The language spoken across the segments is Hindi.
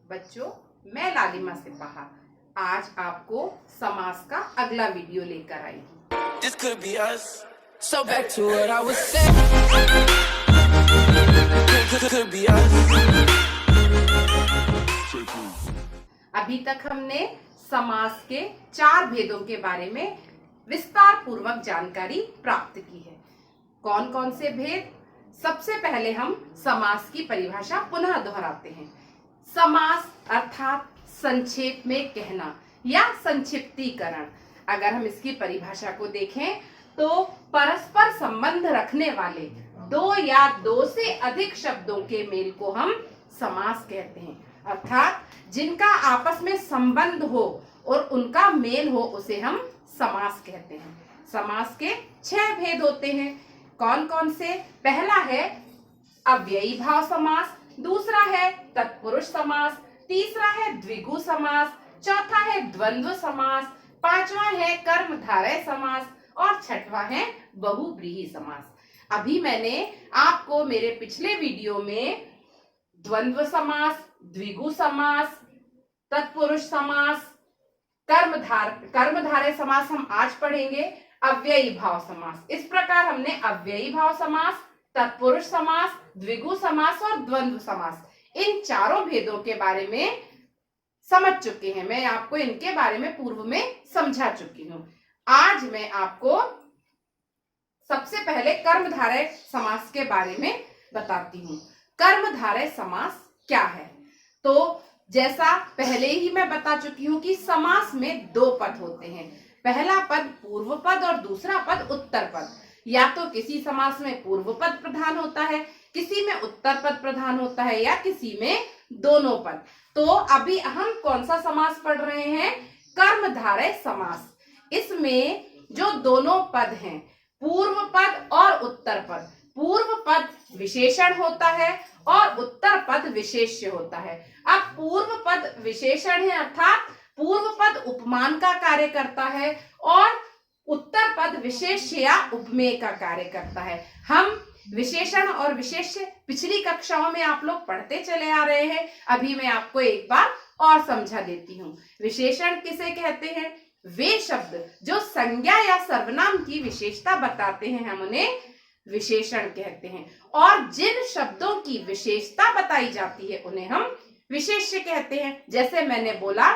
बच्चों, मैं लालिमा सिपाहा आज आपको समास का अगला वीडियो लेकर आई हूँ। This could be us. So back to what I was saying. Could be us. अभी तक हमने समास के 4 भेदों के बारे में विस्तार पूर्वक जानकारी प्राप्त की है। कौन कौन से भेद? सबसे पहले हम समास की परिभाषा पुनः दोहराते हैं। समास अर्थात संक्षेप में कहना या संक्षिप्तीकरण। अगर हम इसकी परिभाषा को देखें तो परस्पर संबंध रखने वाले दो या दो से अधिक शब्दों के मेल को हम समास कहते हैं, अर्थात जिनका आपस में संबंध हो और उनका मेल हो उसे हम समास कहते हैं। समास के 6 भेद होते हैं। कौन कौन से? पहला है अव्ययी भाव समास, दूसरा है तत्पुरुष समास, तीसरा है द्विगु समास, चौथा है द्वंद्व समास, पांचवा है कर्मधारय समास और छठवां है बहुव्रीहि समास। अभी मैंने आपको मेरे पिछले वीडियो में द्वंद्व समास, द्विगु समास, तत्पुरुष समास, कर्मधारय समास हम आज पढ़ेंगे, अव्ययी भाव समास। इस प्रकार हमने अव्ययी भाव समास, तत्पुरुष समास, द्विगु समास और द्वंद्व समास इन चारों भेदों के बारे में समझ चुके हैं। मैं आपको इनके बारे में पूर्व में समझा चुकी हूँ। आज मैं आपको सबसे पहले कर्मधारय समास के बारे में बताती हूँ। कर्मधारय समास क्या है? तो जैसा पहले ही मैं बता चुकी हूँ कि समास में 2 पद होते हैं। पहला पद पूर्व पद और दूसरा पद उत्तर पद। या तो किसी समास में पूर्व पद प्रधान होता है, किसी में उत्तर पद प्रधान होता है या किसी में दोनों पद। तो अभी हम कौन सा समास पढ़ रहे हैं? कर्मधारय समास। इसमें जो दोनों पद हैं, पूर्व पद और उत्तर पद, पूर्व पद विशेषण होता है और उत्तर पद विशेष्य होता है। अब पूर्व पद विशेषण है अर्थात पूर्व पद उपमान का कार्य करता है और उत्तर पद विशेष्य या उपमेय का कार्य करता है। हम विशेषण और विशेष्य पिछली कक्षाओं में आप लोग पढ़ते चले आ रहे हैं। अभी मैं आपको एक बार और समझा देती हूँ। विशेषण किसे कहते हैं? वे शब्द जो संज्ञा या सर्वनाम की विशेषता बताते हैं हम उन्हें विशेषण कहते हैं, और जिन शब्दों की विशेषता बताई जाती है उन्हें हम विशेष्य कहते हैं। जैसे मैंने बोला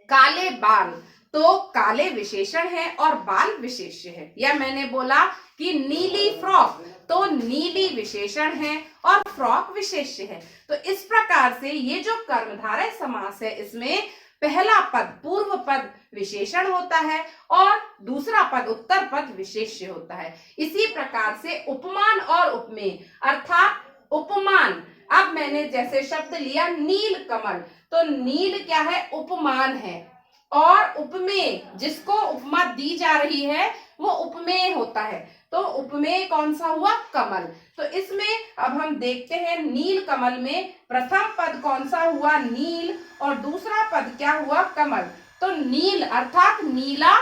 काले बाल, तो काले विशेषण है और बाल विशेष्य है। या मैंने बोला कि नीली फ्रॉक, तो नीली विशेषण है और फ्रॉक विशेष्य है। तो इस प्रकार से ये जो कर्मधारय समास है इसमें पहला पद पूर्व पद विशेषण होता है और दूसरा पद उत्तर पद विशेष्य होता है। इसी प्रकार से उपमान और उपमेय अर्थात उपमान, अब मैंने जैसे शब्द लिया नील कमल, तो नील क्या है? उपमान है, और उपमेय जिसको उपमा दी जा रही है वो उपमेय होता है। तो उपमेय कौन सा हुआ? कमल। तो इसमें अब हम देखते हैं नील कमल में प्रथम पद कौन सा हुआ? नील, और दूसरा पद क्या हुआ? कमल। तो नील अर्थात नीला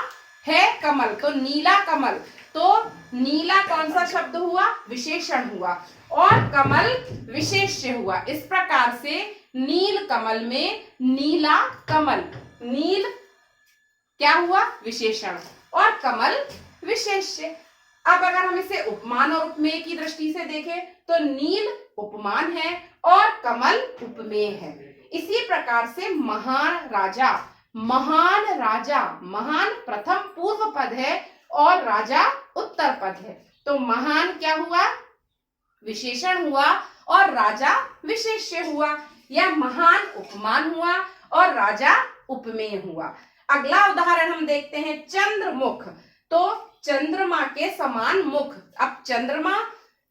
है कमल, तो नीला कमल। तो नीला कौन सा शब्द हुआ? विशेषण हुआ, और कमल विशेष्य हुआ। इस प्रकार से नील कमल में नीला कमल, नील क्या हुआ? विशेषण, और कमल विशेष्य। अब अगर हम इसे उपमान और उपमेय की दृष्टि से देखें तो नील उपमान है और कमल उपमेय है। इसी प्रकार से महान राजा, महान राजा, महान प्रथम पूर्व पद है और राजा उत्तर पद है। तो महान क्या हुआ? विशेषण हुआ और राजा विशेष्य हुआ, या महान उपमान हुआ और राजा उपमेय हुआ। अगला उदाहरण हम देखते हैं चंद्रमुख, तो चंद्रमा के समान मुख। अब चंद्रमा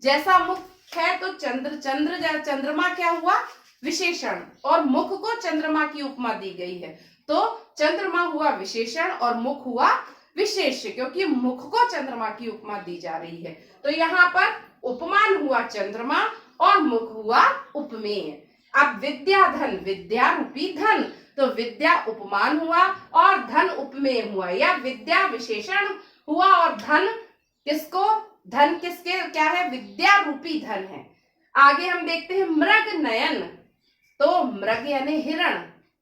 जैसा मुख है तो चंद्रमा क्या हुआ? विशेषण, और मुख को चंद्रमा की उपमा दी गई है। तो चंद्रमा हुआ विशेषण और मुख हुआ विशेष्य, क्योंकि मुख को चंद्रमा की उपमा दी जा रही है। तो यहाँ पर उपमान हुआ चंद्रमा और मुख हुआ उपमेय। अब विद्या धन, विद्या रूपी धन, तो विद्या उपमान हुआ और धन उपमेय हुआ, या विद्या विशेषण हुआ और धन किसके क्या है? विद्या रूपी धन है। आगे हम देखते हैं मृग नयन, तो मृग यानी हिरण,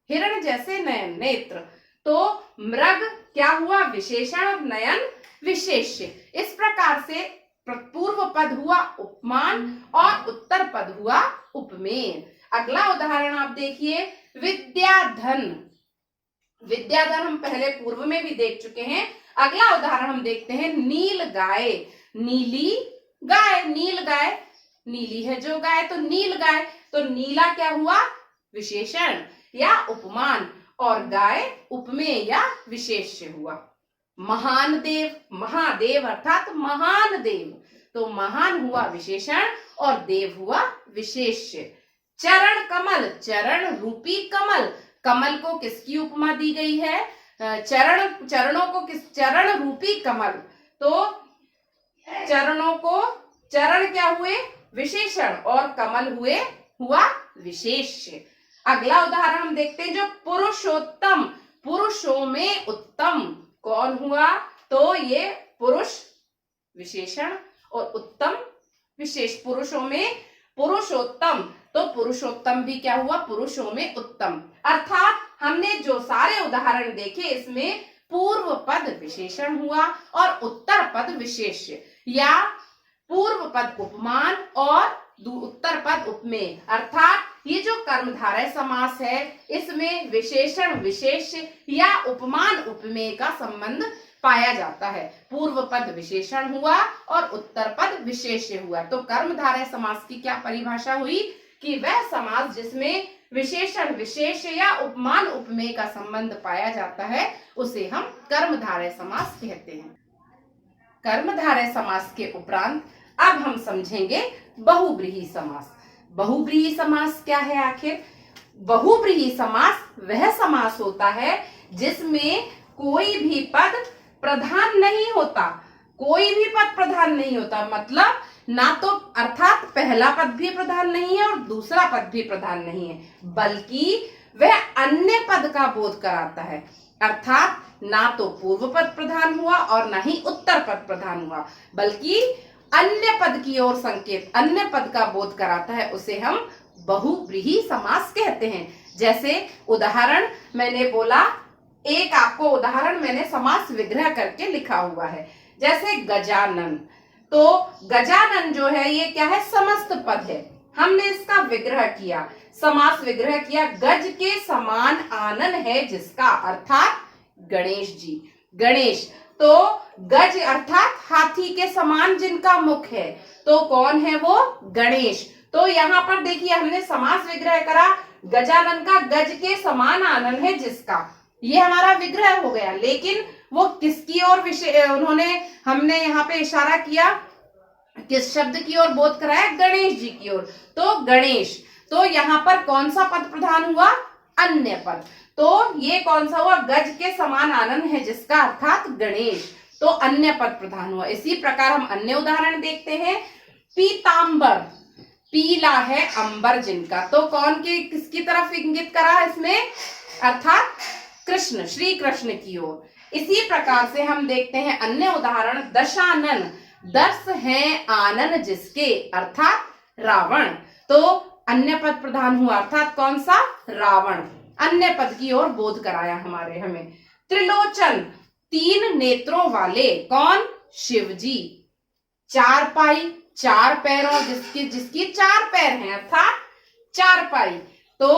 हिरण जैसे नयन नेत्र, तो मृग क्या हुआ विशेषण और नयन विशेष्य। इस प्रकार से पूर्व पद हुआ उपमान और उत्तर पद हुआ उपमेय। अगला उदाहरण आप देखिए, विद्याधन। विद्याधन हम पहले पूर्व में भी देख चुके हैं। अगला उदाहरण हम देखते हैं, नील गाय। नीली गाय, नील गाय, नीली है जो गाय तो नील गाय, तो नीला क्या हुआ विशेषण या उपमान और गाय उपमेय या विशेष्य हुआ। महान देव, महादेव अर्थात महान देव, तो महान हुआ विशेषण और देव हुआ विशेष्य। चरण कमल, चरण रूपी कमल, कमल को किसकी उपमा दी गई है, चरणों को किस, चरण रूपी कमल, तो चरणों को, चरण क्या हुए विशेषण और कमल हुआ विशेष्य। अगला उदाहरण हम देखते हैं, जो पुरुषोत्तम, पुरुषों में उत्तम कौन हुआ, तो ये पुरुष विशेषण और उत्तम विशेष। पुरुषों में पुरुषोत्तम, तो पुरुषोत्तम भी क्या हुआ पुरुषों में उत्तम। अर्थात हमने जो सारे उदाहरण देखे इसमें पूर्व पद विशेषण हुआ और उत्तर पद विशेष्य, या पूर्व पद उपमान और उत्तर पद उपमेय। अर्थात ये जो कर्मधारय समास है इसमें विशेषण विशेष्य या उपमान उपमेय का संबंध पाया जाता है। पूर्व पद विशेषण हुआ और उत्तर पद विशेष्य हुआ। तो कर्मधारय समास की क्या परिभाषा हुई कि वह समास जिसमें विशेषण विशेष्य या उपमान उपमेय का संबंध पाया जाता है उसे हम कर्मधारय समास कहते हैं। कर्मधारय समास के उपरांत अब हम समझेंगे बहुव्रीहि समास। बहुव्रीहि समास क्या है आखिर? बहुव्रीहि समास वह समास होता है जिसमें कोई भी पद प्रधान नहीं होता, कोई भी पद प्रधान नहीं होता, मतलब ना तो अर्थात पहला पद भी प्रधान नहीं है और दूसरा पद भी प्रधान नहीं है, बल्कि वह अन्य पद का बोध कराता है। अर्थात ना तो पूर्व पद प्रधान हुआ और ना ही उत्तर पद प्रधान हुआ, बल्कि अन्य पद की ओर संकेत, अन्य पद का बोध कराता है, उसे हम बहुव्रीहि समास कहते हैं। जैसे उदाहरण मैंने बोला, एक आपको उदाहरण मैंने समास विग्रह करके लिखा हुआ है, जैसे गजानन। तो गजानन जो है ये क्या है, समस्त पद है, हमने इसका विग्रह किया, समास विग्रह किया। गज के समान आनन है जिसका, अर्थात गणेश जी, गणेश। तो गज अर्थात हाथी के समान जिनका मुख है, तो कौन है वो, गणेश। तो यहाँ पर देखिए हमने समास विग्रह करा, गजानन का गज के समान आनन है जिसका, ये हमारा विग्रह हो गया। लेकिन वो किसकी ओर उन्होंने, हमने यहाँ पे इशारा किया, किस शब्द की ओर बोध कराया, गणेश जी की ओर, तो गणेश। तो यहाँ पर कौन सा पद प्रधान हुआ, अन्य पद। तो ये कौन सा हुआ, गज के समान आनन है जिसका, अर्थात गणेश, तो अन्य पद प्रधान हुआ। इसी प्रकार हम अन्य उदाहरण देखते हैं, पीतांबर, पीला है अंबर जिनका, तो कौन के किसकी तरफ इंगित करा इसमें, अर्थात कृष्ण, श्री कृष्ण की ओर। इसी प्रकार से हम देखते हैं अन्य उदाहरण, दशानन, दस है आनन जिसके, अर्थात रावण, तो अन्य पद प्रधान हुआ, अर्थात कौन सा, रावण, अन्य पद की ओर बोध कराया हमें। त्रिलोचन, तीन नेत्रों वाले, कौन, शिव जी। चारपाई, चार पैरों जिसकी चार पैर हैं, अर्थात चारपाई, तो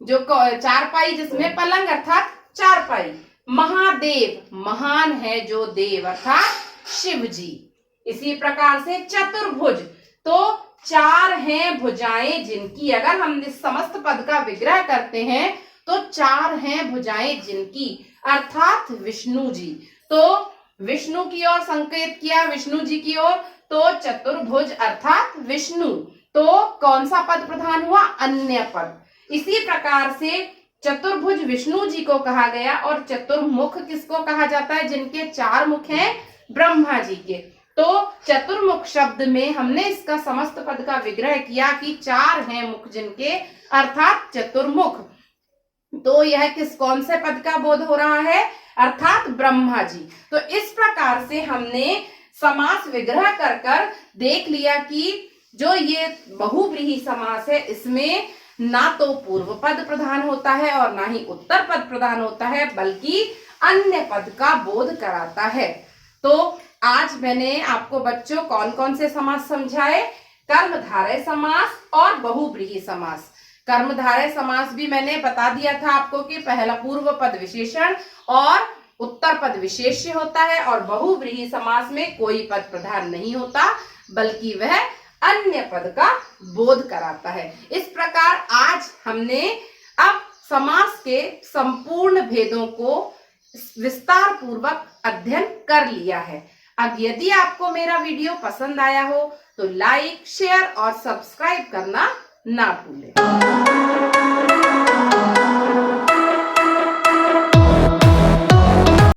जो चारपाई जिसमें पलंग, अर्थात चारपाई। महादेव, महान है जो देव, अर्थात शिव जी। इसी प्रकार से चतुर्भुज, तो चार हैं भुजाएं जिनकी, अगर हम इस समस्त पद का विग्रह करते हैं तो चार हैं भुजाएं जिनकी, अर्थात विष्णु जी। तो विष्णु की ओर संकेत किया, विष्णु जी की ओर, तो चतुर्भुज अर्थात विष्णु, तो कौन सा पद प्रधान हुआ, अन्य पद। इसी प्रकार से चतुर्भुज विष्णु जी को कहा गया, और चतुर्मुख किसको कहा जाता है, जिनके चार मुख हैं, ब्रह्मा जी के। तो चतुर्मुख शब्द में हमने इसका समस्त पद का विग्रह किया कि चार हैं मुख जिनके, अर्थात चतुर्मुख। तो यह कौन से पद का बोध हो रहा है, अर्थात ब्रह्मा जी। तो इस प्रकार से हमने समास विग्रह कर देख लिया कि जो ये बहुव्रीहि समास है इसमें ना तो पूर्व पद प्रधान होता है और ना ही उत्तर पद प्रधान होता है, बल्कि अन्य पद का बोध कराता है। तो आज मैंने आपको बच्चों कौन कौन से समास समझाए? कर्मधारय समास और बहुव्रीहि समास। कर्मधारय समास भी मैंने बता दिया था आपको कि पहला पूर्व पद विशेषण और उत्तर पद विशेष्य होता है, और बहुव्रीहि समास में कोई पद प्रधान नहीं होता, बल्कि वह अन्य पद का बोध कराता है। इस प्रकार आज हमने अब समास के संपूर्ण भेदों को विस्तार पूर्वक अध्ययन कर लिया है। अब यदि आपको मेरा वीडियो पसंद आया हो तो लाइक, शेयर और सब्सक्राइब करना ना भूलें।